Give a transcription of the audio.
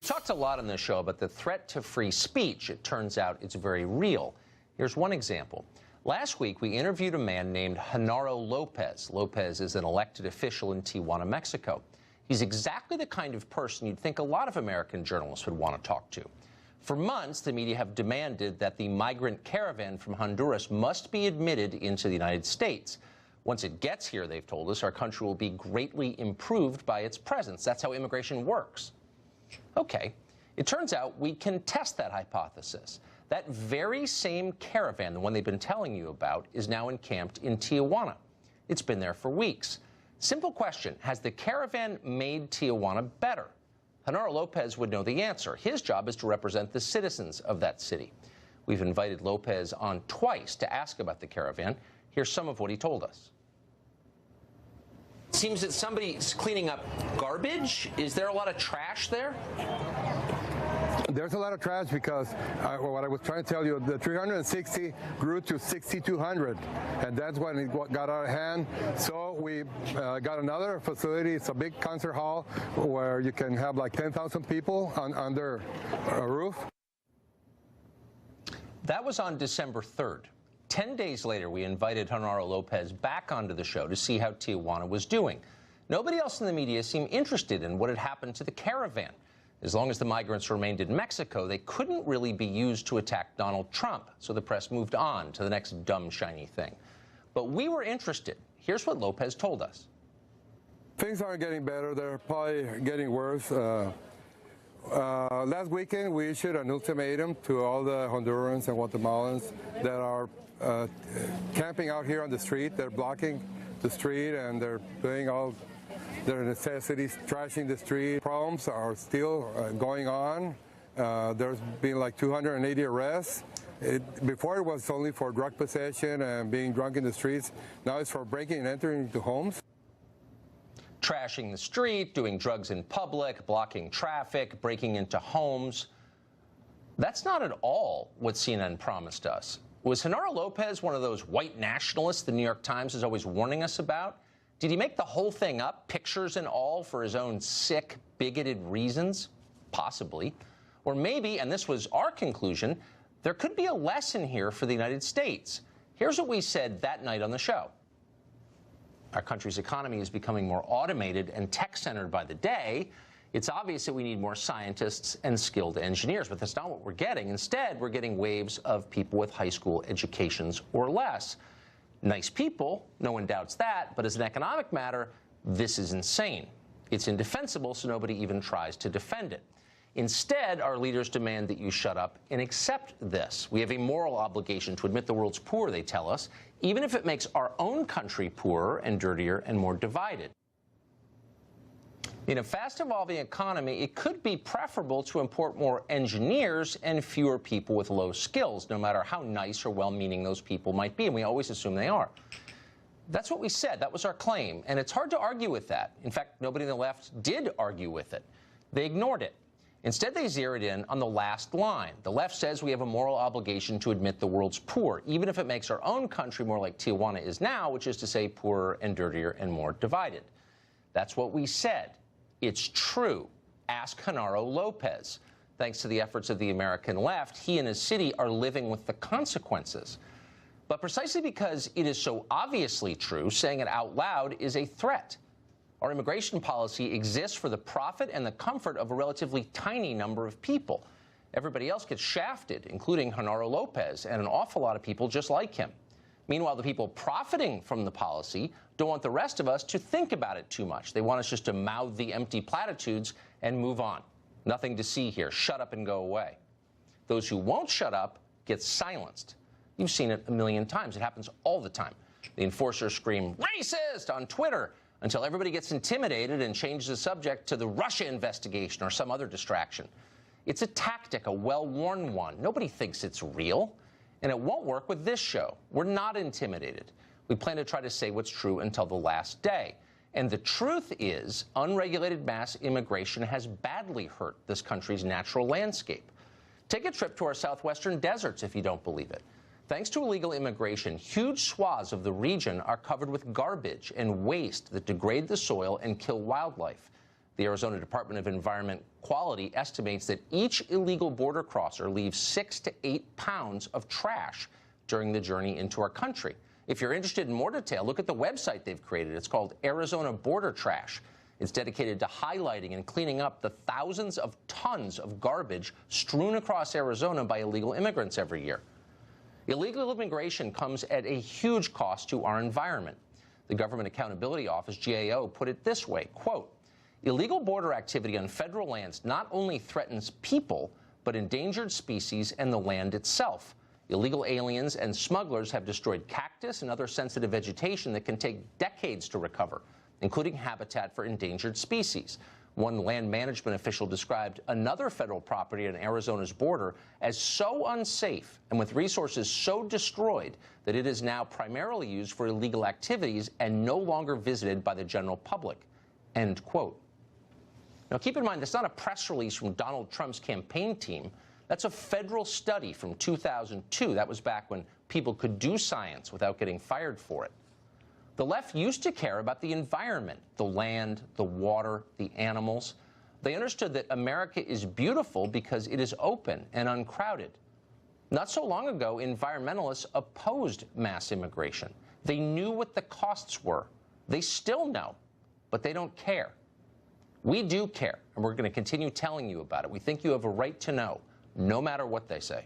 Talked a lot on this show about the threat to free speech. It turns out it's very real. Here's one example. Last week, we interviewed a man named Genaro Lopez. Lopez is an elected official in Tijuana, Mexico. He's exactly the kind of person you'd think a lot of American journalists would want to talk to. For months, the media have demanded that the migrant caravan from Honduras must be admitted into the United States. Once it gets here, they've told us, our country will be greatly improved by its presence. That's how immigration works. Okay, it turns out we can test that hypothesis. That very same caravan, the one they've been telling you about, is now encamped in Tijuana. It's been there for weeks. Simple question, has the caravan made Tijuana better? Genaro Lopez would know the answer. His job is to represent the citizens of that city. We've invited Lopez on twice to ask about the caravan. Here's some of what he told us. It seems that somebody's cleaning up garbage. Is there a lot of trash there? There's a lot of trash because what I was trying to tell you, the 360 grew to 6,200, and that's when it got out of hand. So we got another facility. It's a big concert hall where you can have like 10,000 people under a roof. That was on December 3rd. 10 days later, we invited Genaro Lopez back onto the show to see how Tijuana was doing. Nobody else in the media seemed interested in what had happened to the caravan. As long as the migrants remained in Mexico, they couldn't really be used to attack Donald Trump, so the press moved on to the next dumb, shiny thing. But we were interested. Here's what Lopez told us. Things aren't getting better. They're probably getting worse. Last weekend, we issued an ultimatum to all the Hondurans and Guatemalans that are camping out here on the street. They're blocking the street, and they're doing all their necessities, trashing the street. Problems are still going on. There's been like 280 arrests. Before it was only for drug possession and being drunk in the streets. Now it's for breaking and entering into homes. Trashing the street, doing drugs in public, blocking traffic, breaking into homes. That's not at all what CNN promised us. Was Genaro Lopez one of those white nationalists the New York Times is always warning us about? Did he make the whole thing up, pictures and all, for his own sick, bigoted reasons? Possibly. Or maybe, and this was our conclusion, there could be a lesson here for the United States. Here's what we said that night on the show. Our country's economy is becoming more automated and tech-centered by the day. It's obvious that we need more scientists and skilled engineers, but that's not what we're getting. Instead, we're getting waves of people with high school educations or less. Nice people, no one doubts that, but as an economic matter, this is insane. It's indefensible, so nobody even tries to defend it. Instead, our leaders demand that you shut up and accept this. We have a moral obligation to admit the world's poor, they tell us, even if it makes our own country poorer and dirtier and more divided. In a fast-evolving economy, it could be preferable to import more engineers and fewer people with low skills, no matter how nice or well-meaning those people might be, and we always assume they are. That's what we said. That was our claim, and it's hard to argue with that. In fact, nobody on the left did argue with it. They ignored it. Instead, they zeroed in on the last line. The left says we have a moral obligation to admit the world's poor, even if it makes our own country more like Tijuana is now, which is to say poorer and dirtier and more divided. That's what we said. It's true. Ask Genaro Lopez. Thanks to the efforts of the American left, he and his city are living with the consequences. But precisely because it is so obviously true, saying it out loud is a threat. Our immigration policy exists for the profit and the comfort of a relatively tiny number of people. Everybody else gets shafted, including Genaro Lopez and an awful lot of people just like him. Meanwhile, the people profiting from the policy don't want the rest of us to think about it too much. They want us just to mouth the empty platitudes and move on. Nothing to see here. Shut up and go away. Those who won't shut up get silenced. You've seen it a million times. It happens all the time. The enforcers scream, "Racist!" on Twitter until everybody gets intimidated and changes the subject to the Russia investigation or some other distraction. It's a tactic, a well-worn one. Nobody thinks it's real. And it won't work with this show. We're not intimidated. We plan to try to say what's true until the last day. And the truth is, unregulated mass immigration has badly hurt this country's natural landscape. Take a trip to our southwestern deserts if you don't believe it. Thanks to illegal immigration, huge swaths of the region are covered with garbage and waste that degrade the soil and kill wildlife. The Arizona Department of Environment Quality estimates that each illegal border crosser leaves 6 to 8 pounds of trash during the journey into our country. If you're interested in more detail, look at the website they've created. It's called Arizona Border Trash. It's dedicated to highlighting and cleaning up the thousands of tons of garbage strewn across Arizona by illegal immigrants every year. Illegal immigration comes at a huge cost to our environment. The Government Accountability Office, GAO, put it this way, quote, illegal border activity on federal lands not only threatens people, but endangered species and the land itself. Illegal aliens and smugglers have destroyed cactus and other sensitive vegetation that can take decades to recover, including habitat for endangered species. One land management official described another federal property on Arizona's border as so unsafe and with resources so destroyed that it is now primarily used for illegal activities and no longer visited by the general public, end quote. Now, keep in mind, that's not a press release from Donald Trump's campaign team. That's a federal study from 2002. That was back when people could do science without getting fired for it. The left used to care about the environment, the land, the water, the animals. They understood that America is beautiful because it is open and uncrowded. Not so long ago, environmentalists opposed mass immigration. They knew what the costs were. They still know, but they don't care. We do care, and we're going to continue telling you about it. We think you have a right to know, no matter what they say.